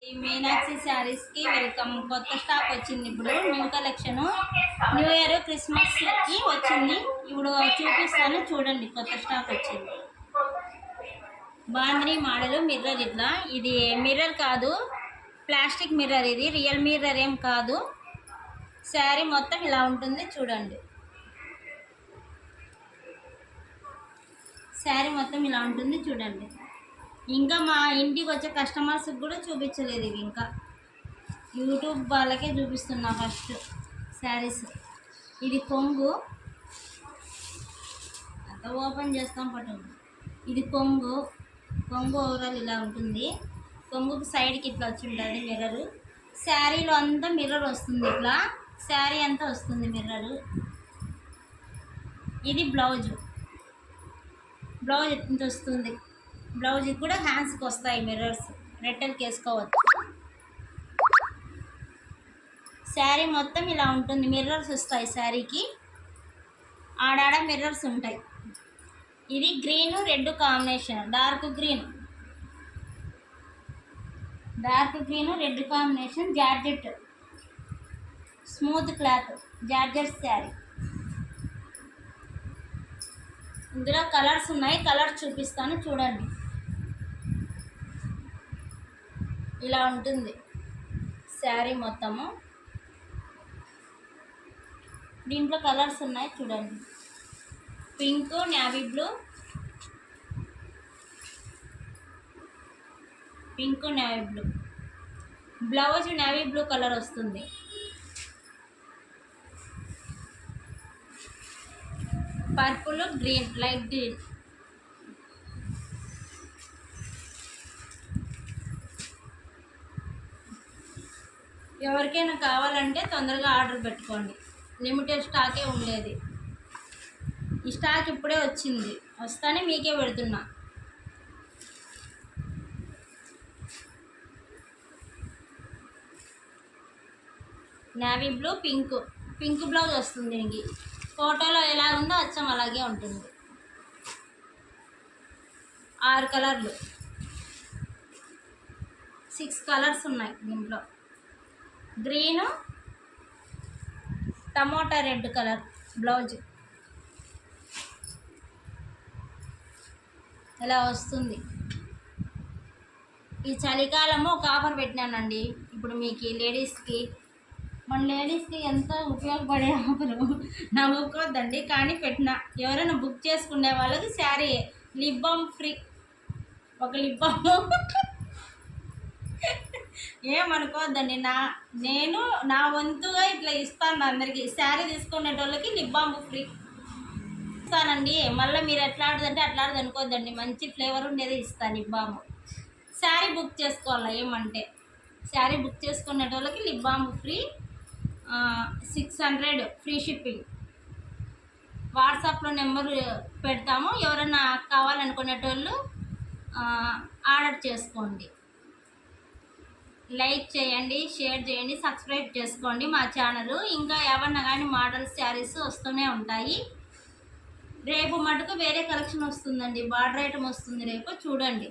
ఈ మీనాక్షి శారీస్కి వెల్కమ్. కొత్త స్టాక్ వచ్చింది ఇప్పుడు, న్యూ కలెక్షన్. న్యూ ఇయర్ క్రిస్మస్కి వచ్చింది. ఇప్పుడు చూపిస్తాను చూడండి. కొత్త స్టాక్ వచ్చింది. Bandhani model mirror. ఇట్లా ఇది మిర్రర్ కాదు, ప్లాస్టిక్ మిర్రర్. ఇది రియల్ మిర్రర్ ఏం కాదు. శారీ మొత్తం ఇలా ఉంటుంది చూడండి. శారీ మొత్తం ఇలా ఉంటుంది చూడండి. ఇంకా మా ఇంటికి వచ్చే కస్టమర్స్కి కూడా చూపించలేదు ఇవి. ఇంకా యూట్యూబ్ వాళ్ళకే చూపిస్తున్నా ఫస్ట్ శారీస్. ఇది కొంగు, అంత ఓపెన్ చేస్తాం పట్టు. ఇది కొంగు. కొంగు ఓవరాల్ ఇలా ఉంటుంది. కొంగుకి సైడ్కి ఇట్లా వచ్చి ఉంటుంది మిర్రరు. శారీలో అంతా మిర్రర్ వస్తుంది. ఇట్లా శారీ అంతా వస్తుంది మిర్రరు. ఇది బ్లౌజు. బ్లౌజ్ ఎంత వస్తుంది. బ్లౌజ్కి కూడా హ్యాండ్స్కి వస్తాయి మిర్రర్స్. రెట్టెల్కి వేసుకోవచ్చు. శారీ మొత్తం ఇలా ఉంటుంది. మిర్రర్స్ వస్తాయి శారీకి. ఆడాడ మిర్రర్స్ ఉంటాయి. ఇది green red combination. Dark green red combination. Georgette smooth cloth georgette sari. ఇందులో కలర్స్ ఉన్నాయి. కలర్స్ చూపిస్తాను చూడండి. ఇలా ఉంటుంది శారీ మొత్తము. దీంట్లో కలర్స్ ఉన్నాయి చూడండి. Pink, navy blue, blouse navy blue colour వస్తుంది. Purple, green, light green. ఎవరికైనా కావాలంటే తొందరగా ఆర్డర్ పెట్టుకోండి. లిమిటెడ్ స్టాకే ఉండేది. ఈ స్టాక్ ఇప్పుడే వచ్చింది. వస్తానే మీకే పెడుతున్నా. నేవీ బ్లూ, పింక్ బ్లౌజ్ వస్తుంది. దీనికి ఫోటోలో ఎలా ఉందో అచ్చం అలాగే ఉంటుంది. 6 కలర్లు, 6 కలర్స్ ఉన్నాయి దీంట్లో. Green, tomato red colour blouse ఇలా వస్తుంది. ఈ చలికాలము ఒక ఆఫర్ పెట్టినానండి ఇప్పుడు మీకు లేడీస్కి. మన లేడీస్కి ఎంతో ఉపయోగపడే ఆఫరు. నవ్వుకోవద్దండి కానీ పెట్టిన. ఎవరైనా బుక్ చేసుకునే వాళ్ళకి శారీ లిప్ బామ్ ఫ్రీ. ఒక లిప్ బామ్ ఏమనుకోవద్దండి. నేను నా వంతుగా ఇట్లా ఇస్తాను అందరికీ. శారీ తీసుకునేటోళ్ళకి లిప్ బామ్ ఫ్రీ ఇస్తానండి. మళ్ళీ మీరు ఎట్లా ఆడదంటే అట్లా ఆడదు అనుకోవద్దండి. మంచి ఫ్లేవర్ ఉండేది ఇస్తాను లిప్ బామ్. శారీ బుక్ చేసుకోవాలి. ఏమంటే శారీ బుక్ చేసుకునేటోళ్ళకి lip balm free. 600 free shipping. వాట్సాప్లో నెంబర్ పెడతాము. ఎవరైనా కావాలనుకునేటోళ్ళు ఆర్డర్ చేసుకోండి. లైక్ చేయండి, షేర్ చేయండి, సబ్స్క్రైబ్ చేసుకోండి మా ఛానల్. ఇంకా ఎవరన్నా కానీ మోడల్స్ శారీస్ వస్తూనే ఉంటాయి. రేపు మటుకు వేరే కలెక్షన్ వస్తుందండి. బార్డర్ ఐటమ్ వస్తుంది రేపు చూడండి.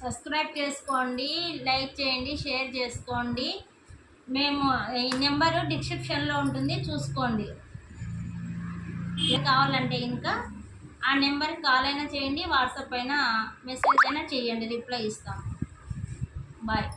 సబ్స్క్రైబ్ చేసుకోండి, లైక్ చేయండి, షేర్ చేసుకోండి. మేము ఈ నెంబరు డిస్క్రిప్షన్లో ఉంటుంది చూసుకోండి. కావాలంటే ఇంకా ఆ నెంబర్కి కాల్ అయినా చేయండి, వాట్సాప్ అయినా మెసేజ్ అయినా చేయండి. రిప్లై ఇస్తాం. బాయ్.